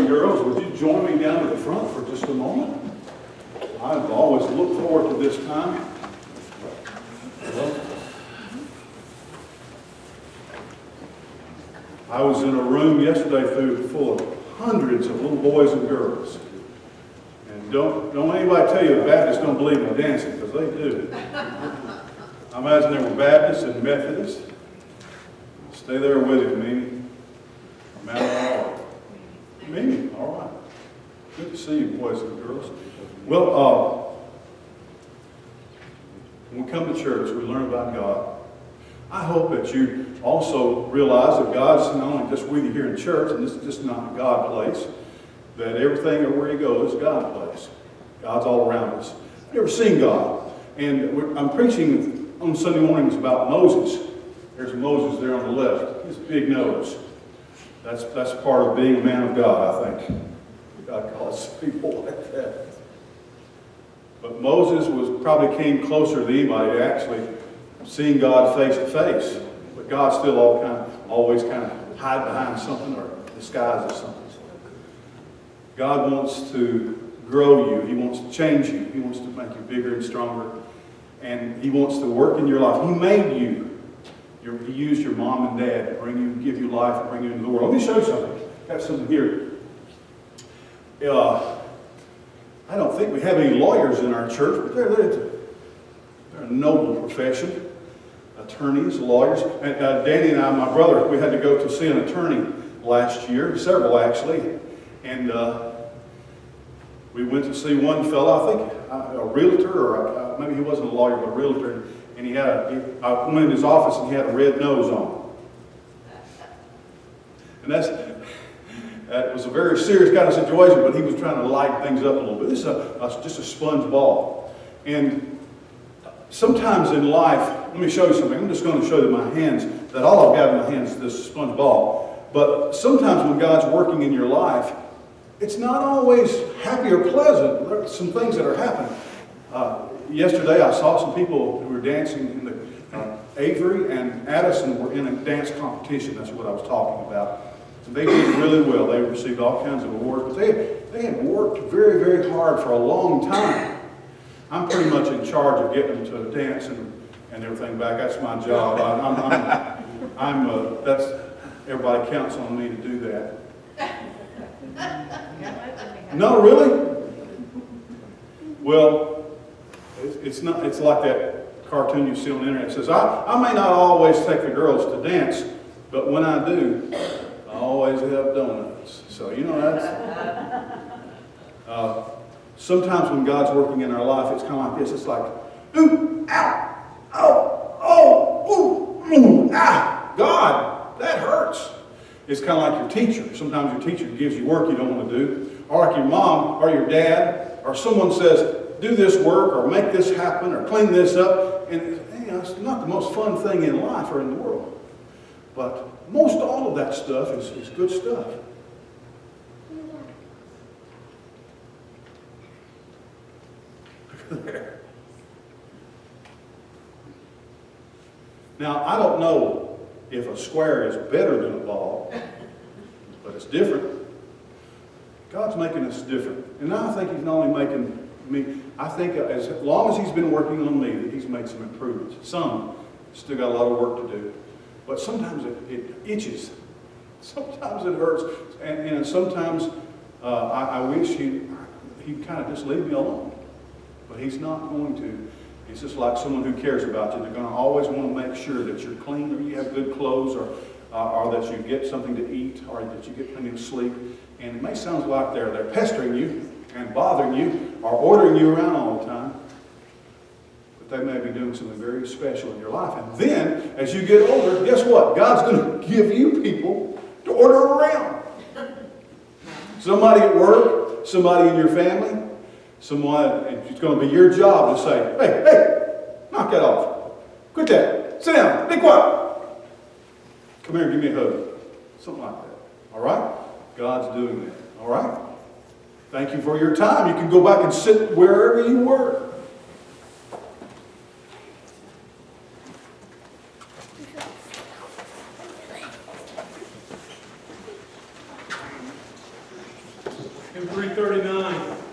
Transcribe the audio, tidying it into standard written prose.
and girls, would you join me down to the front for just a moment? I've always looked forward to this time. I was in a room yesterday full of hundreds of little boys and girls. And don't anybody tell you the Baptists don't believe in dancing, because they do. I imagine there were Baptists and Methodists. Stay there with you, Mimi. Mimi, all right. Good to see you, boys and girls. Well, when we come to church, we learn about God. I hope that you also realize that God's not only just with you here in church, and this is just not a God place, that everything where you go is a God place. God's all around us. I've never seen God. And I'm preaching on Sunday mornings about Moses. There's Moses there on the left. His big nose. That's part of being a man of God, I think. God calls people like that. But Moses probably came closer than anybody to actually seeing God face to face. But God still always kind of hide behind something or disguise as something. God wants to grow you. He wants to change you. He wants to make you bigger and stronger. And He wants to work in your life. He made you. He used your mom and dad to give you life and bring you into the world. Let me show you something. I have something here. I don't think we have any lawyers in our church, but they're a noble profession. Attorneys, lawyers. And Danny and I, my brother, we had to go to see an attorney last year, several actually. And we went to see one fellow, I think a realtor, or maybe he wasn't a lawyer, but a realtor. And I went in his office and he had a red nose on. And that was a very serious kind of situation, but he was trying to lighten things up a little bit. This is just a sponge ball. And sometimes in life, let me show you something. I'm just going to show you my hands, that all I've got in my hands is this sponge ball. But sometimes when God's working in your life, it's not always happy or pleasant. There are some things that are happening. Yesterday I saw some people who were dancing in the Avery and Addison were in a dance competition. That's what I was talking about. And they did really well. They received all kinds of awards, but they had worked very, very hard for a long time. I'm pretty much in charge of getting them to dance and everything back. That's my job. That's everybody counts on me to do that. No, really? Well, it's not. It's like that cartoon you see on the internet. It says, I may not always take the girls to dance, but when I do, I always have donuts. So, you know, that's... sometimes when God's working in our life, it's kind of like this. It's like, ooh, ow, oh, ooh, ooh, ah, God, that hurts. It's kind of like your teacher. Sometimes your teacher gives you work you don't want to do. Or like your mom or your dad, or someone says, do this work, or make this happen, or clean this up. And it's not the most fun thing in life or in the world. But most all of that stuff is good stuff. There. Now, I don't know if a square is better than a ball, but it's different. God's making us different. And I think He's not only making me, I think as long as He's been working on me, that He's made some improvements. Some still got a lot of work to do. But sometimes it itches. Sometimes it hurts. And sometimes I wish He'd kind of just leave me alone. But He's not going to. It's just like someone who cares about you. They're going to always want to make sure that you're clean, or you have good clothes, or that you get something to eat, or that you get plenty of sleep. And it may sound like they're pestering you and bothering you or ordering you around all the time. But they may be doing something very special in your life. And then, as you get older, guess what? God's going to give you people to order around. Somebody at work, somebody in your family. Someone, it's going to be your job to say, hey, knock that off. Quit that. Sit down. Be quiet. Come here and give me a hug. Something like that. All right? God's doing that. All right? Thank you for your time. You can go back and sit wherever you were. Hymn 339.